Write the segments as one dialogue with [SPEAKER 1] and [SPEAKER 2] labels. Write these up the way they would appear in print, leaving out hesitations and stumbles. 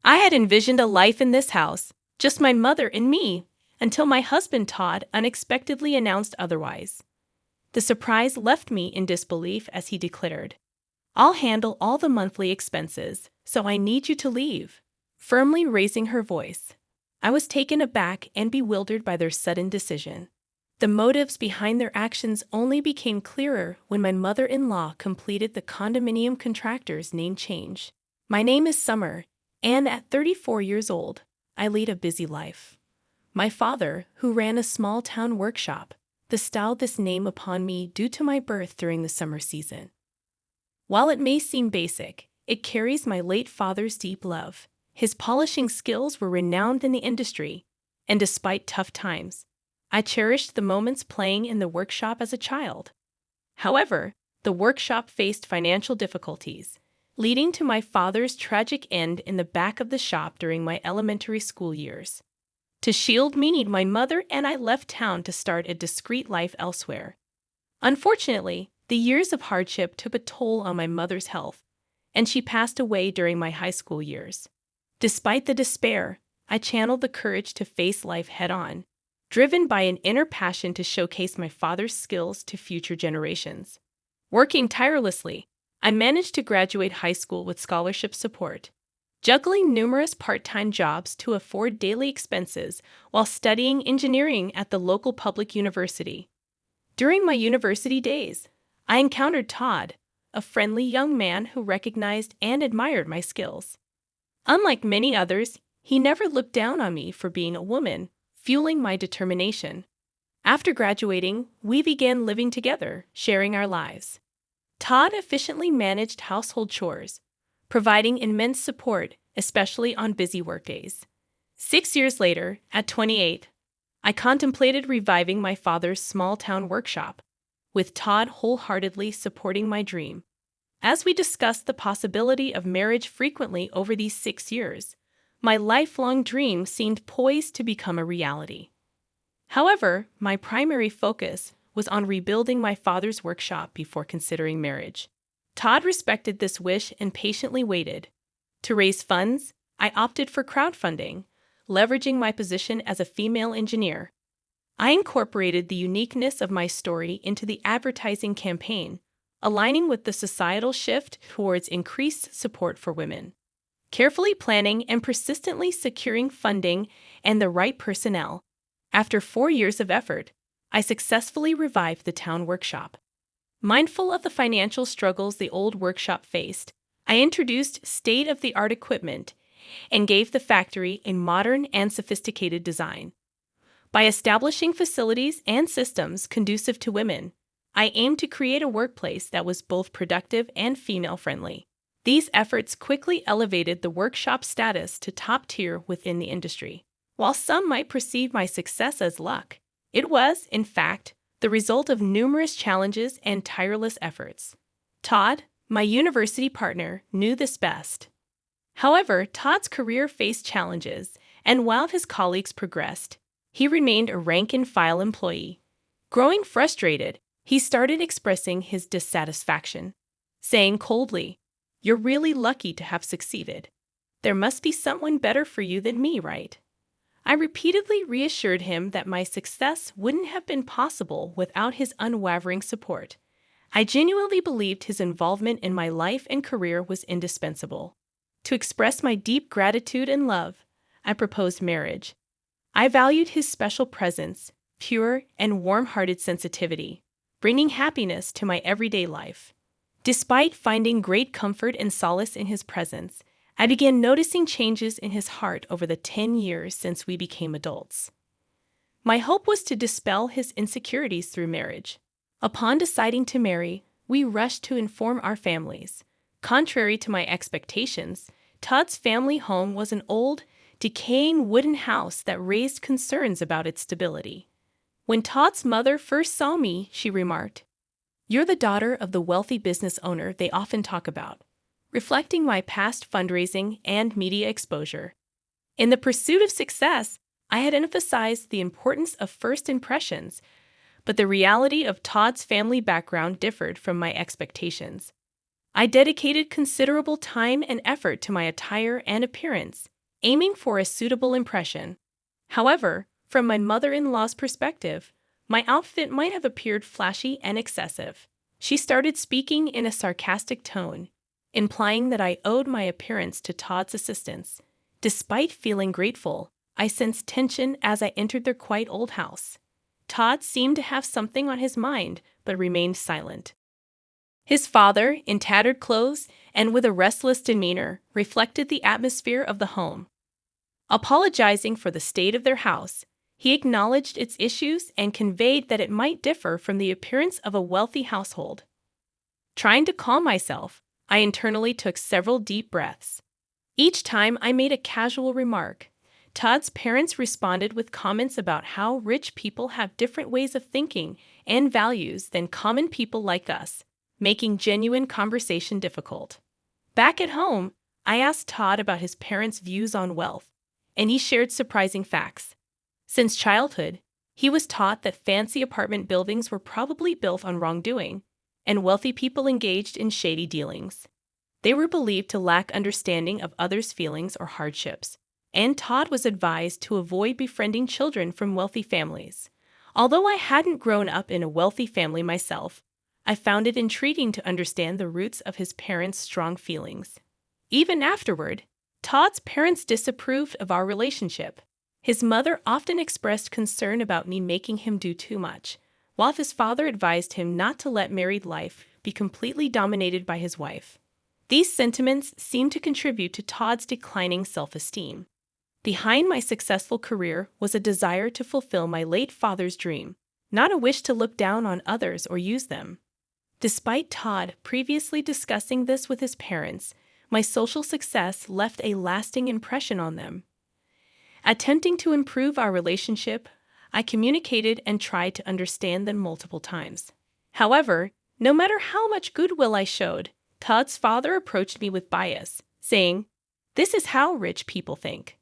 [SPEAKER 1] I had envisioned a life in this house, just my mother and me, until my husband Todd unexpectedly announced otherwise. The surprise left me in disbelief as he declared, "I'll handle all the monthly expenses, so I need you to leave," firmly raising her voice. I was taken aback and bewildered by their sudden decision. The motives behind their actions only became clearer when my mother-in-law completed the condominium contractor's name change. My name is Summer, and at 34 years old, I lead a busy life. My father, who ran a small-town workshop, bestowed this name upon me due to my birth during the summer season. While it may seem basic, it carries my late father's deep love. His polishing skills were renowned in the industry, and despite tough times, I cherished the moments playing in the workshop as a child. However, the workshop faced financial difficulties, leading to my father's tragic end in the back of the shop during my elementary school years. To shield me, my mother and I left town to start a discreet life elsewhere. Unfortunately, the years of hardship took a toll on my mother's health, and she passed away during my high school years. Despite the despair, I channeled the courage to face life head-on, driven by an inner passion to showcase my father's skills to future generations. Working tirelessly, I managed to graduate high school with scholarship support, juggling numerous part-time jobs to afford daily expenses while studying engineering at the local public university. During my university days, I encountered Todd, a friendly young man who recognized and admired my skills. Unlike many others, he never looked down on me for being a woman, fueling my determination. After graduating, we began living together, sharing our lives. Todd efficiently managed household chores, providing immense support, especially on busy workdays. 6 years later, at 28, I contemplated reviving my father's small-town workshop, with Todd wholeheartedly supporting my dream. As we discussed the possibility of marriage frequently over these 6 years, my lifelong dream seemed poised to become a reality. However, my primary focus was on rebuilding my father's workshop before considering marriage. Todd respected this wish and patiently waited. To raise funds, I opted for crowdfunding, leveraging my position as a female engineer. I incorporated the uniqueness of my story into the advertising campaign, aligning with the societal shift towards increased support for women. Carefully planning and persistently securing funding and the right personnel, after 4 years of effort, I successfully revived the town workshop. Mindful of the financial struggles the old workshop faced, I introduced state-of-the-art equipment and gave the factory a modern and sophisticated design. By establishing facilities and systems conducive to women, I aimed to create a workplace that was both productive and female-friendly. These efforts quickly elevated the workshop's status to top tier within the industry. While some might perceive my success as luck, it was, in fact, the result of numerous challenges and tireless efforts. Todd, my university partner, knew this best. However, Todd's career faced challenges, and while his colleagues progressed, he remained a rank-and-file employee. Growing frustrated, he started expressing his dissatisfaction, saying coldly, "You're really lucky to have succeeded. There must be someone better for you than me, right?" I repeatedly reassured him that my success wouldn't have been possible without his unwavering support. I genuinely believed his involvement in my life and career was indispensable. To express my deep gratitude and love, I proposed marriage. I valued his special presence, pure and warm-hearted sensitivity, bringing happiness to my everyday life. Despite finding great comfort and solace in his presence, I began noticing changes in his heart over the 10 years since we became adults. My hope was to dispel his insecurities through marriage. Upon deciding to marry, we rushed to inform our families. Contrary to my expectations, Todd's family home was an old, decaying wooden house that raised concerns about its stability. When Todd's mother first saw me, she remarked, "You're the daughter of the wealthy business owner they often talk about," reflecting my past fundraising and media exposure. In the pursuit of success, I had emphasized the importance of first impressions, but the reality of Todd's family background differed from my expectations. I dedicated considerable time and effort to my attire and appearance, aiming for a suitable impression. However, from my mother-in-law's perspective, my outfit might have appeared flashy and excessive. She started speaking in a sarcastic tone, implying that I owed my appearance to Todd's assistance. Despite feeling grateful, I sensed tension as I entered their quiet old house. Todd seemed to have something on his mind, but remained silent. His father, in tattered clothes and with a restless demeanor, reflected the atmosphere of the home. Apologizing for the state of their house, he acknowledged its issues and conveyed that it might differ from the appearance of a wealthy household. Trying to calm myself, I internally took several deep breaths. Each time I made a casual remark, Todd's parents responded with comments about how rich people have different ways of thinking and values than common people like us, making genuine conversation difficult. Back at home, I asked Todd about his parents' views on wealth, and he shared surprising facts. Since childhood, he was taught that fancy apartment buildings were probably built on wrongdoing, and wealthy people engaged in shady dealings. They were believed to lack understanding of others' feelings or hardships, and Todd was advised to avoid befriending children from wealthy families. Although I hadn't grown up in a wealthy family myself, I found it intriguing to understand the roots of his parents' strong feelings. Even afterward, Todd's parents disapproved of our relationship. His mother often expressed concern about me making him do too much, while his father advised him not to let married life be completely dominated by his wife. These sentiments seemed to contribute to Todd's declining self-esteem. Behind my successful career was a desire to fulfill my late father's dream, not a wish to look down on others or use them. Despite Todd previously discussing this with his parents, my social success left a lasting impression on them. Attempting to improve our relationship, I communicated and tried to understand them multiple times. However, no matter how much goodwill I showed, Todd's father approached me with bias, saying, "This is how rich people think."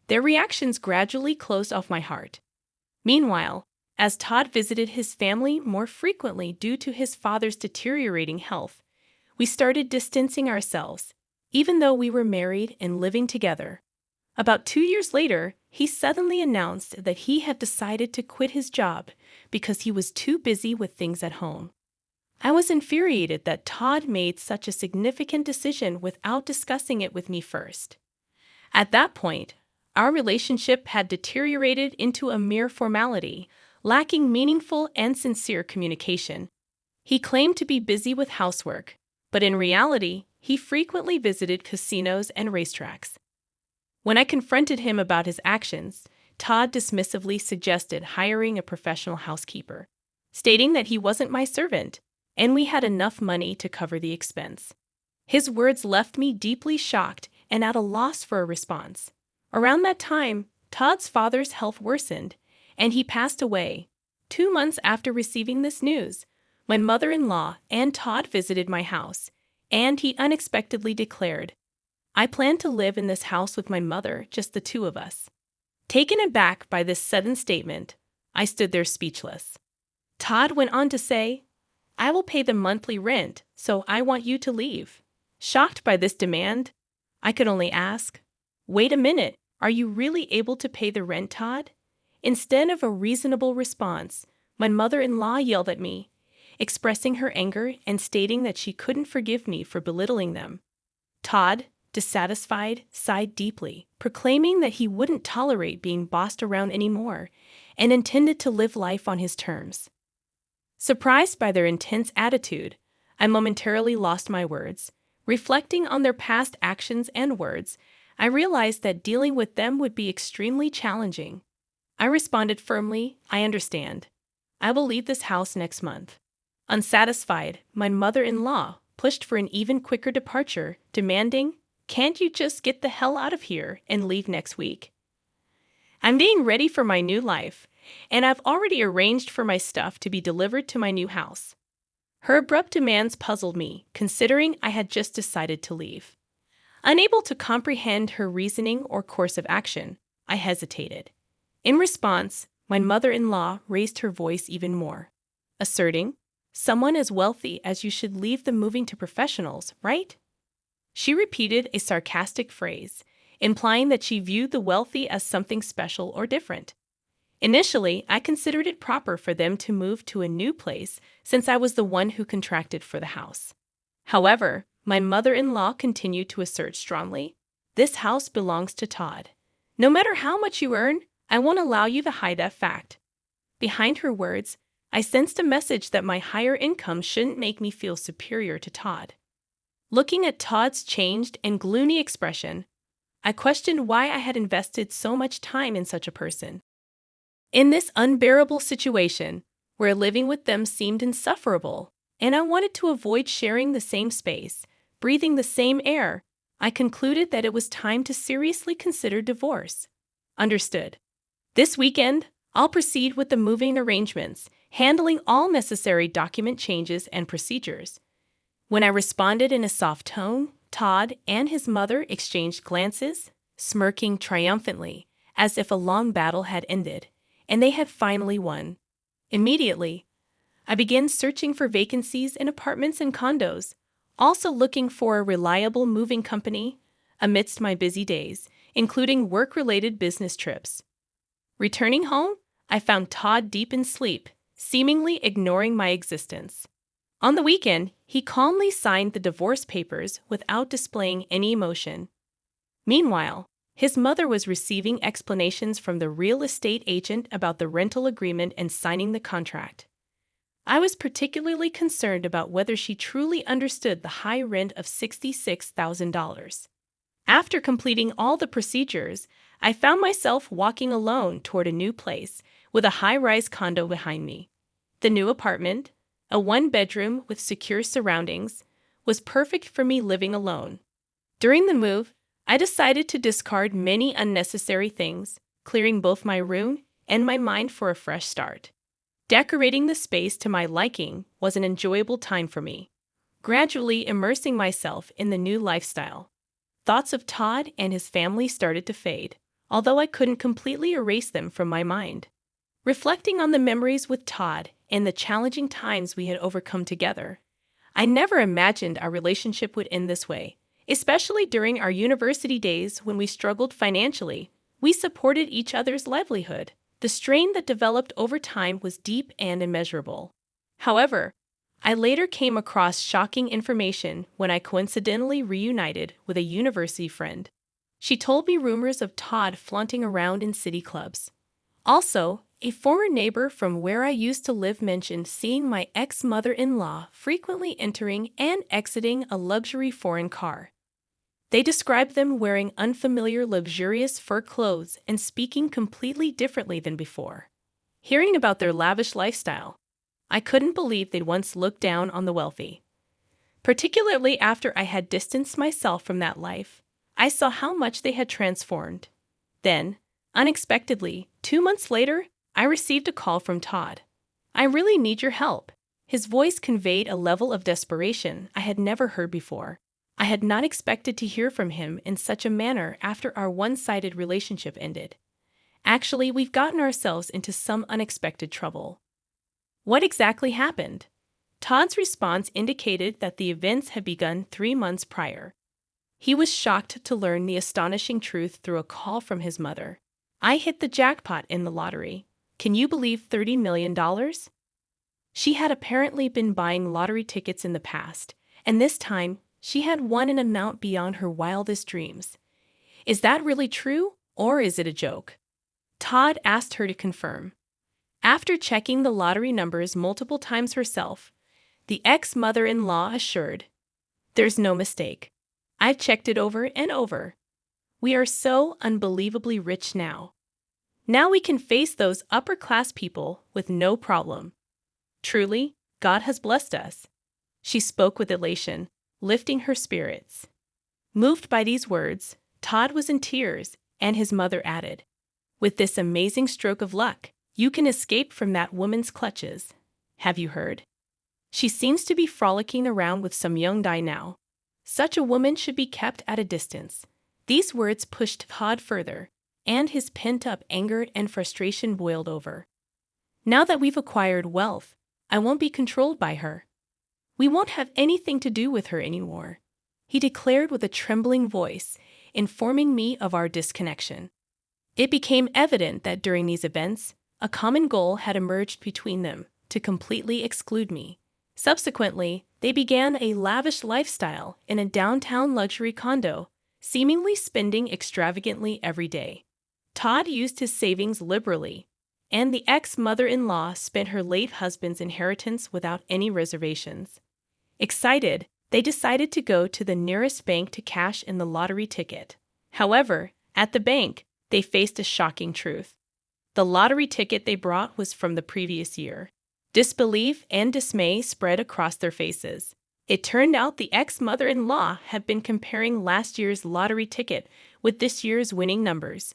[SPEAKER 1] Their reactions gradually closed off my heart. Meanwhile, as Todd visited his family more frequently due to his father's deteriorating health, we started distancing ourselves, even though we were married and living together. About 2 years later, he suddenly announced that he had decided to quit his job because he was too busy with things at home. I was infuriated that Todd made such a significant decision without discussing it with me first. At that point, our relationship had deteriorated into a mere formality, lacking meaningful and sincere communication. He claimed to be busy with housework, but in reality, he frequently visited casinos and racetracks. When I confronted him about his actions, Todd dismissively suggested hiring a professional housekeeper, stating that he wasn't my servant, and we had enough money to cover the expense. His words left me deeply shocked and at a loss for a response. Around that time, Todd's father's health worsened, and he passed away. 2 months after receiving this news, my mother-in-law and Todd visited my house, and he unexpectedly declared, "I plan to live in this house with my mother, just the two of us." Taken aback by this sudden statement, I stood there speechless. Todd went on to say, "I will pay the monthly rent, so I want you to leave." Shocked by this demand, I could only ask, "Wait a minute, are you really able to pay the rent, Todd?" Instead of a reasonable response, my mother-in-law yelled at me, expressing her anger and stating that she couldn't forgive me for belittling them. Todd, dissatisfied, sighed deeply, proclaiming that he wouldn't tolerate being bossed around anymore and intended to live life on his terms. Surprised by their intense attitude, I momentarily lost my words. Reflecting on their past actions and words, I realized that dealing with them would be extremely challenging. I responded firmly, "I understand. I will leave this house next month." Unsatisfied, my mother-in-law pushed for an even quicker departure, demanding, "Can't you just get the hell out of here and leave next week?" I'm being ready for my new life, and I've already arranged for my stuff to be delivered to my new house. Her abrupt demands puzzled me, considering I had just decided to leave. Unable to comprehend her reasoning or course of action, I hesitated. In response, my mother-in-law raised her voice even more, asserting, "Someone as wealthy as you should leave them moving to professionals, right?" She repeated a sarcastic phrase, implying that she viewed the wealthy as something special or different. Initially, I considered it proper for them to move to a new place since I was the one who contracted for the house. However, my mother-in-law continued to assert strongly, "This house belongs to Todd. No matter how much you earn, I won't allow you to hide that fact." Behind her words, I sensed a message that my higher income shouldn't make me feel superior to Todd. Looking at Todd's changed and gloomy expression, I questioned why I had invested so much time in such a person. In this unbearable situation, where living with them seemed insufferable, and I wanted to avoid sharing the same space, breathing the same air, I concluded that it was time to seriously consider divorce. Understood. This weekend, I'll proceed with the moving arrangements, handling all necessary document changes and procedures. When I responded in a soft tone, Todd and his mother exchanged glances, smirking triumphantly, as if a long battle had ended, and they had finally won. Immediately, I began searching for vacancies in apartments and condos, also looking for a reliable moving company amidst my busy days, including work-related business trips. Returning home, I found Todd deep in sleep, seemingly ignoring my existence. On the weekend, he calmly signed the divorce papers without displaying any emotion. Meanwhile, his mother was receiving explanations from the real estate agent about the rental agreement and signing the contract. I was particularly concerned about whether she truly understood the high rent of $66,000. After completing all the procedures, I found myself walking alone toward a new place with a high-rise condo behind me. The new apartment, a one-bedroom with secure surroundings, was perfect for me living alone. During the move, I decided to discard many unnecessary things, clearing both my room and my mind for a fresh start. Decorating the space to my liking was an enjoyable time for me, gradually immersing myself in the new lifestyle. Thoughts of Todd and his family started to fade, although I couldn't completely erase them from my mind. Reflecting on the memories with Todd and the challenging times we had overcome together, I never imagined our relationship would end this way, especially during our university days when we struggled financially. We supported each other's livelihood. The strain that developed over time was deep and immeasurable. However, I later came across shocking information when I coincidentally reunited with a university friend. She told me rumors of Todd flaunting around in city clubs. Also, a former neighbor from where I used to live mentioned seeing my ex-mother-in-law frequently entering and exiting a luxury foreign car. They described them wearing unfamiliar luxurious fur clothes and speaking completely differently than before. Hearing about their lavish lifestyle, I couldn't believe they'd once looked down on the wealthy. Particularly after I had distanced myself from that life, I saw how much they had transformed. Then, unexpectedly, 2 months later, I received a call from Todd. "I really need your help." His voice conveyed a level of desperation I had never heard before. I had not expected to hear from him in such a manner after our one-sided relationship ended. "Actually, we've gotten ourselves into some unexpected trouble." What exactly happened? Todd's response indicated that the events had begun 3 months prior. He was shocked to learn the astonishing truth through a call from his mother. "I hit the jackpot in the lottery. Can you believe $30 million? She had apparently been buying lottery tickets in the past, and this time she had won an amount beyond her wildest dreams. "Is that really true, or is it a joke?" Todd asked her to confirm. After checking the lottery numbers multiple times herself, the ex-mother-in-law assured, "There's no mistake. I've checked it over and over. We are so unbelievably rich now. Now we can face those upper-class people with no problem. Truly, God has blessed us." She spoke with elation, lifting her spirits. Moved by these words, Todd was in tears, and his mother added, "With this amazing stroke of luck, you can escape from that woman's clutches. Have you heard? She seems to be frolicking around with some young guy now. Such a woman should be kept at a distance." These words pushed Todd further, and his pent-up anger and frustration boiled over. "Now that we've acquired wealth, I won't be controlled by her. We won't have anything to do with her anymore," he declared with a trembling voice, informing me of our disconnection. It became evident that during these events, a common goal had emerged between them to completely exclude me. Subsequently, they began a lavish lifestyle in a downtown luxury condo, seemingly spending extravagantly every day. Todd used his savings liberally, and the ex-mother-in-law spent her late husband's inheritance without any reservations. Excited, they decided to go to the nearest bank to cash in the lottery ticket. However, at the bank, they faced a shocking truth. The lottery ticket they brought was from the previous year. Disbelief and dismay spread across their faces. It turned out the ex-mother-in-law had been comparing last year's lottery ticket with this year's winning numbers.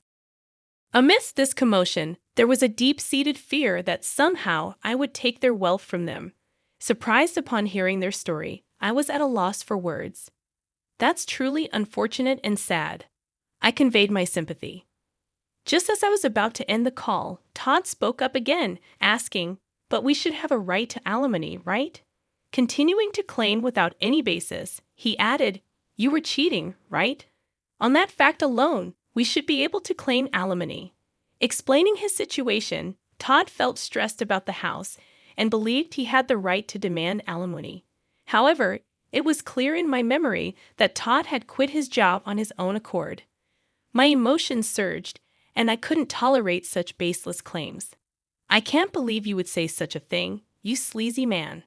[SPEAKER 1] Amidst this commotion, there was a deep-seated fear that somehow I would take their wealth from them. Surprised upon hearing their story, I was at a loss for words. "That's truly unfortunate and sad." I conveyed my sympathy. Just as I was about to end the call, Todd spoke up again, asking, "But we should have a right to alimony, right?" Continuing to claim without any basis, he added, "You were cheating, right? On that fact alone, we should be able to claim alimony." Explaining his situation, Todd felt stressed about the house and believed he had the right to demand alimony. However, it was clear in my memory that Todd had quit his job on his own accord. My emotions surged, and I couldn't tolerate such baseless claims. "I can't believe you would say such a thing, you sleazy man.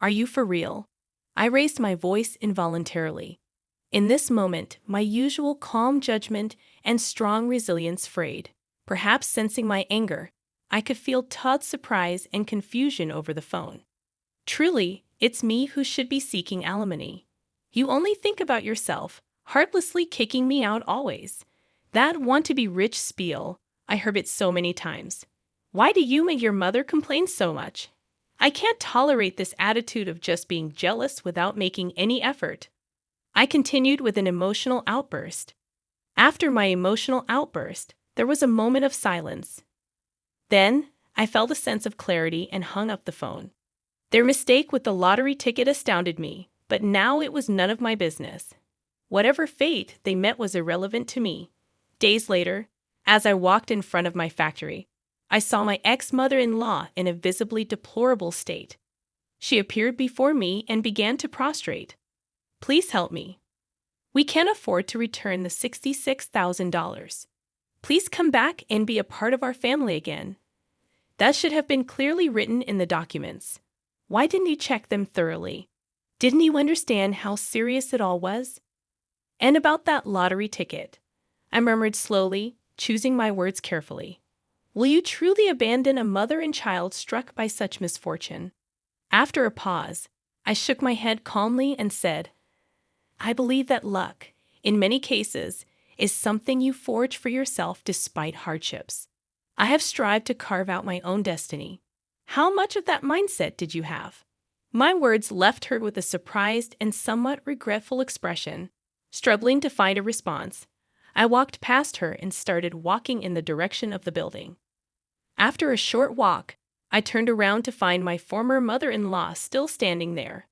[SPEAKER 1] Are you for real?" I raised my voice involuntarily. In this moment, my usual calm judgment and strong resilience frayed. Perhaps sensing my anger, I could feel Todd's surprise and confusion over the phone. "Truly, it's me who should be seeking alimony. You only think about yourself, heartlessly kicking me out always. That want-to-be-rich spiel, I heard it so many times. Why do you and your mother complain so much? I can't tolerate this attitude of just being jealous without making any effort." I continued with an emotional outburst. After my emotional outburst, there was a moment of silence. Then, I felt a sense of clarity and hung up the phone. Their mistake with the lottery ticket astounded me, but now it was none of my business. Whatever fate they met was irrelevant to me. Days later, as I walked in front of my factory, I saw my ex-mother-in-law in a visibly deplorable state. She appeared before me and began to prostrate. "Please help me. We can't afford to return the $66,000. Please come back and be a part of our family again." That should have been clearly written in the documents. Why didn't he check them thoroughly? Didn't he understand how serious it all was? "And about that lottery ticket," I murmured slowly, choosing my words carefully. "Will you truly abandon a mother and child struck by such misfortune?" After a pause, I shook my head calmly and said, "I believe that luck, in many cases, is something you forge for yourself despite hardships. I have strived to carve out my own destiny. How much of that mindset did you have?" My words left her with a surprised and somewhat regretful expression. Struggling to find a response, I walked past her and started walking in the direction of the building. After a short walk, I turned around to find my former mother-in-law still standing there.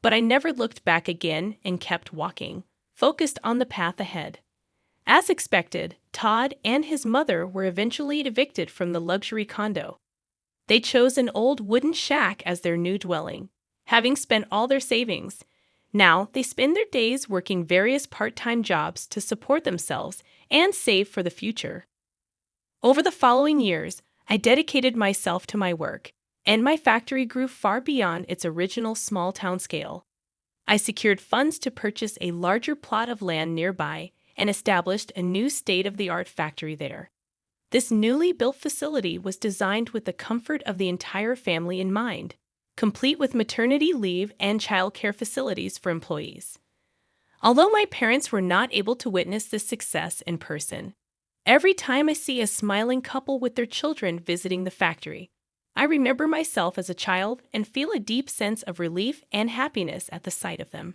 [SPEAKER 1] But I never looked back again and kept walking, focused on the path ahead. As expected, Todd and his mother were eventually evicted from the luxury condo. They chose an old wooden shack as their new dwelling, having spent all their savings. Now they spend their days working various part-time jobs to support themselves and save for the future. Over the following years, I dedicated myself to my work, and my factory grew far beyond its original small-town scale. I secured funds to purchase a larger plot of land nearby and established a new state-of-the-art factory there. This newly built facility was designed with the comfort of the entire family in mind, complete with maternity leave and childcare facilities for employees. Although my parents were not able to witness this success in person, every time I see a smiling couple with their children visiting the factory, I remember myself as a child and feel a deep sense of relief and happiness at the sight of them.